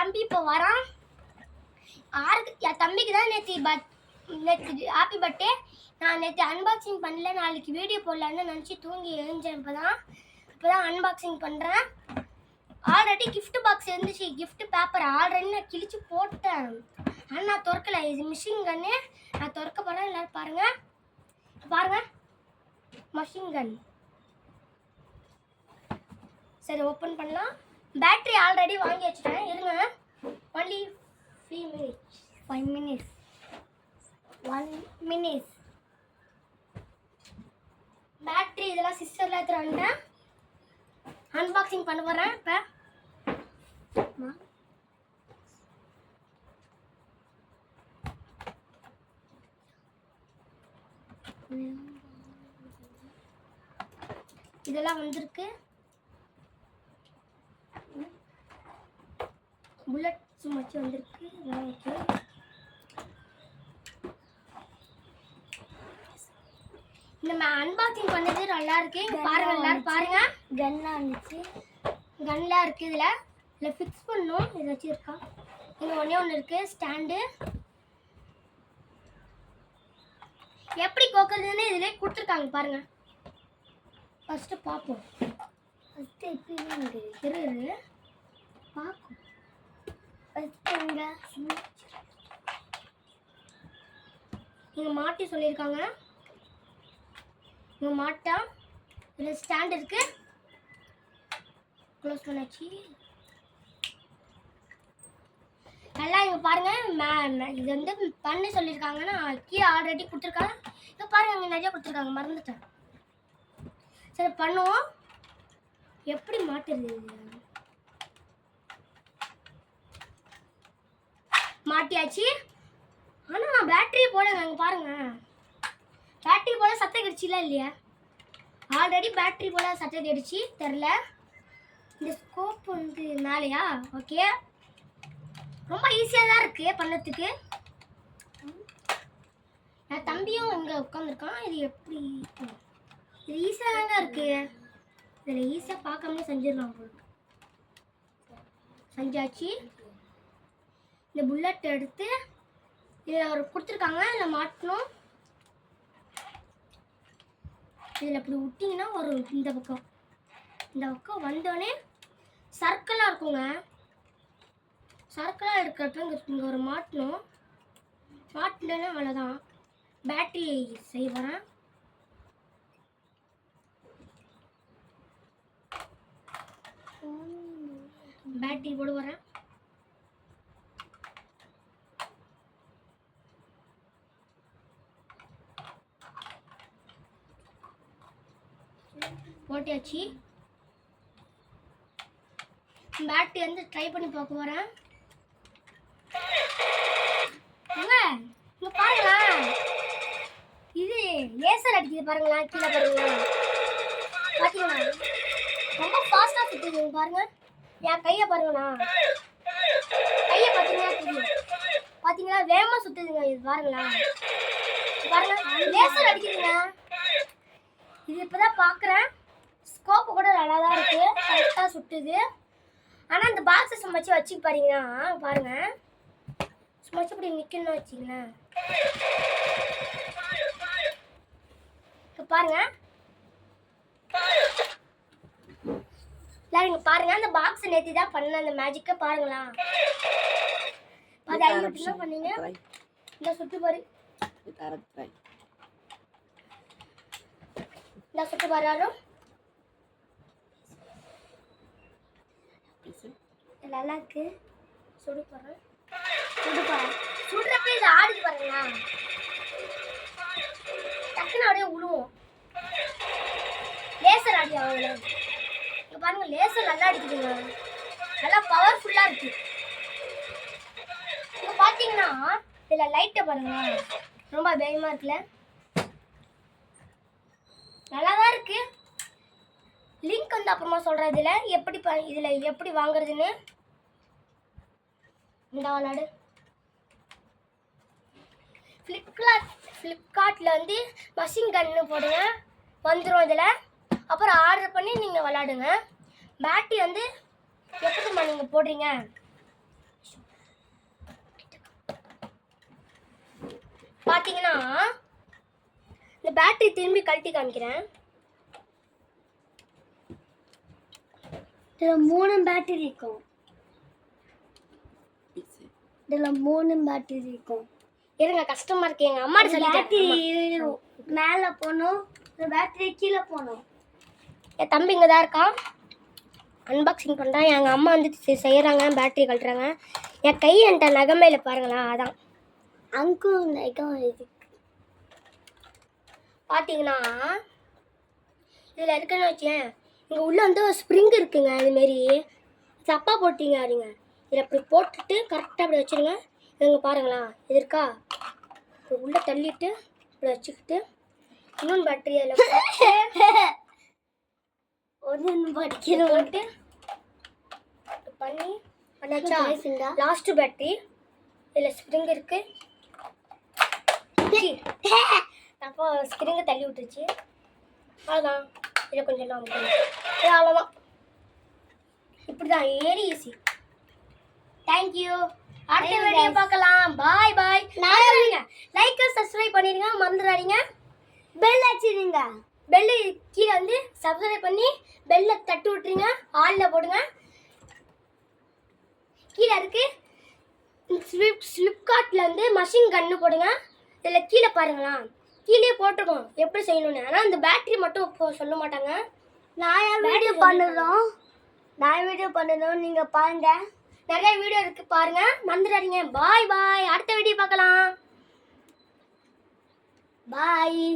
தம்பி இப்போ வரான். என் தம்பிக்கு தான் நேற்று ஹாப்பி பர்த்டே. நான் நேற்று அன்பாக்சிங் பண்ணல, நாளைக்கு வீடியோ போடலான்னு நினச்சி தூங்கி எழுந்தேன். இப்போ தான் அன்பாக்சிங் பண்ணுறேன். ஆல்ரெடி கிஃப்ட் பாக்ஸ் இருந்துச்சு, கிஃப்ட் பேப்பர் ஆல்ரெடி நான் கிழிச்சு போட்டேன். ஆனால் நான் திறக்கலை. இது மிஷின் கன்னு. நான் திறக்க போகிறேன். எல்லோரும் பாருங்கள் மிஷின் கன். சரி, ஓப்பன் பண்ணலாம். பேட்டரி ஆல்ரெடி வாங்கி வச்சுட்டேன். இருங்க, ஒன்லி 5 minutes. 1 minute. பேட்டரி இதெல்லாம் சிஸ்டரில் எடுத்துகிட்டு வந்தேன். அன்பாக்சிங் பண்ண போகிறேன். இப்போ இதெல்லாம் வந்திருக்கு. புல்லட்ஸ் மச்சு வந்திருக்கு. ஓகே, நம்ம அன்பாக்சிங் பண்ணது நல்லா இருக்கு. பாருங்க, எல்லாரும் பாருங்க. கன்லாம் இருந்துச்சு, கன்லாம் இருக்கு. இதில் ஃபிக்ஸ் பண்ணணும். இது வச்சிருக்கா. இங்கே ஒன்று இருக்கு ஸ்டாண்டு. எப்படி கோக்குறதுன்னு இதிலே கொடுத்துருக்காங்க பாருங்க. ஃபஸ்ட்டு பார்ப்போம். ஃபஸ்ட்டு எப்படி இரு பார்க்கும். ஃபஸ்ட்டு இங்கே மாட்டி சொல்லியிருக்காங்க. இங்கே மாட்டா. இதில் ஸ்டாண்ட் இருக்கு. க்ளோஸ் பண்ணாச்சு. நல்லா இங்கே பாருங்கள். இது வந்து பண்ண சொல்லியிருக்காங்கன்னா கீழே ஆல்ரெடி கொடுத்துருக்காங்க. இங்கே பாருங்கள், இங்கே நிறையா கொடுத்துருக்காங்க, மறந்துட்டேன். சரி, பண்ணுவோம். எப்படி மாட்டுறது? மாட்டியாச்சு. ஆனால் பேட்டரி போடுங்க. இங்கே பாருங்கள், பேட்டரி போல சத்தம் கிடச்சில இல்லையா? ஆல்ரெடி பேட்டரி போல சத்தம் கிடச்சி தெரில. இந்த ஸ்கோப் வந்து மேலேயா? ஓகே, ரொம்ப ஈஸியாக தான் இருக்குது பண்ணத்துக்கு. என் தம்பியும் இங்கே உட்காந்துருக்கான். இது எப்படி? இது ஈஸியாக தாங்க இருக்குது. இதில் ஈஸியாக பார்க்காமலே செஞ்சிடலாம். உங்களுக்கு செஞ்சாச்சு. இந்த புல்லட் எடுத்து இதில் ஒரு கொடுத்துருக்காங்க, இதில் மாட்டணும். இதில் இப்படி விட்டிங்கன்னா ஒரு இந்த பக்கம் வந்தோடனே சர்க்கிளாக இருக்குங்க. சர்க்கிளாக இருக்கிறப்ப இங்கே ஒரு மாட்டணும். மாட்டினா அவ்வளோதான். பேட்டரி செய்வேன். பேட்டரி போட வரேன். போட்டியாச்சு. பேட்டரி வந்து ட்ரை பண்ணி பார்க்க போகிறேன். இங்கே பாருங்களா, இது லேசர் அடிக்குது பாருங்களா. கீழே பாருங்களா, பார்த்தீங்களா? ரொம்ப ஃபாஸ்ட்டாக சுற்றுது பாருங்க. என் கையை பாருங்களா, கையை பார்த்தீங்கன்னா தெரியும். பார்த்தீங்களா, வேகமாக சுற்றுதுங்க. இது பாருங்களா, பாருங்க, லேசர் அடிக்குதுங்க. இது இப்போ தான் பார்க்குறேன். ஸ்கோப்பு கூட நல்லா தான் இருக்குது, கரெக்டாக சுட்டுது. ஆனால் இந்த பாக்ஸை சும்மாச்சு வச்சு பாருங்கன்னா பாருங்கள், சும்மாச்சு இப்படி நிற்கணும்னு வச்சிங்களேன். இப்போ பாருங்கள், எல்லாரும் இங்கே பாருங்கள். அந்த பாக்ஸை நேற்று தான் பண்ண அந்த மேஜிக்கை பாருங்களா. அது ஐயோ பண்ணீங்க. இந்த சுட்டு பாரு, இந்த சுட்டு பாரு. நல்லா இருக்கு. சுடு போறேன். சுடுறப்ப இது ஆடுது பாருங்களா. டக்குன்னு அப்படியே விழுவோம். லேசர் ஆடி ஆகல. இங்க பாருங்க, லேசர் நல்லா அடிக்குதுங்க. நல்லா பவர்ஃபுல்லா இருக்கு. இங்க பாத்தீங்கன்னா இதுல லைட்டை பாருங்க, ரொம்ப பயமா இருக்குல்ல. நல்லாதான் இருக்கு. லிங்க் வந்து அப்புறமா சொல்கிறேன். இதில் எப்படி வாங்குறதுன்னு. இந்த விளாடு ஃப்ளிப்கார்ட்டில் வந்து மஷின் கன்னு போடுங்க, வந்துடும் இதில். அப்புறம் ஆர்டர் பண்ணி நீங்கள் விளாடுங்க. பேட்டரி வந்து எப்படி நீங்கள் போடுறீங்க, பார்த்தீங்கன்னா இந்த பேட்டரி திரும்பி கழட்டி காமிக்கிறேன். இதில் 3 பேட்டரி இருக்கும். இதில் 3 பேட்டரி இருக்கும். இருங்க கஷ்டமா இருக்கு. எங்கள் அம்மா பேட்டரி மேலே போகணும், இந்த பேட்டரி கீழே போகணும். என் தம்பி இங்கே தான் இருக்கான், அன்பாக்சிங் பண்ணுறான். எங்கள் அம்மா வந்து செய்கிறாங்க, பேட்டரி கழட்டுறாங்க. என் கை என்கிட்ட நகமையில் பாருங்களா, அதான் அங்கும் நகம் இருக்கு. பார்த்தீங்கன்னா இதில் இருக்குன்னு வச்சேன், இங்கே உள்ளே வந்து ஸ்ப்ரிங் இருக்குங்க. இதுமாரி தப்பா போட்டிங்க அறிங்க. இதில் அப்படி போட்டுட்டு கரெக்டாக அப்படி வச்சுருங்க. இங்கே பாருங்களா, இது இருக்கா, உள்ளே தள்ளிட்டு இப்படி வச்சுக்கிட்டு இன்னொன்று பேட்டரி அதில் ஒன்று படிக்கிற போட்டு பண்ணி பண்ணாச்சா. லாஸ்ட் பேட்டரி இதில் ஸ்ப்ரிங் இருக்கு. அப்போ ஸ்ப்ரிங்கை தள்ளி விட்டுருச்சு. அவ்வளோதான். இதை கொஞ்சம் நான் அவ்வளோதான். இப்படி தான் ஏறி ஈஸி. தேங்க்யூ. அடுத்த வீடியோ பார்க்கலாம். பாய் பாய். லைக் சப்ஸ்கிரைப் பண்ணிடுங்க, மறந்துடாதீங்க. பெல் அடிச்சிடுங்க. பெல்லு கீழே வந்து சப்ஸ்கிரைப் பண்ணி பெல்லை தட்டு விட்டுருங்க. ஆளில் போடுங்க. கீழே இருக்கு ஃப்ளிப்கார்ட்டில் வந்து மஷின் கன்று போடுங்க. இதில் கீழே பாருங்களா, கீழே போட்டுருக்கோம் எப்படி செய்யணும்னு. ஆனால் இந்த பேட்டரி மட்டும் இப்போ சொல்ல மாட்டாங்க. நான் வீடியோ பண்ணுறோம் நீங்கள் பாருங்கள். நிறைய வீடியோ இருக்குது பாருங்கள், மறந்துடாதீங்க. பாய் பாய். அடுத்த வீடியோ பார்க்கலாம். பாய்.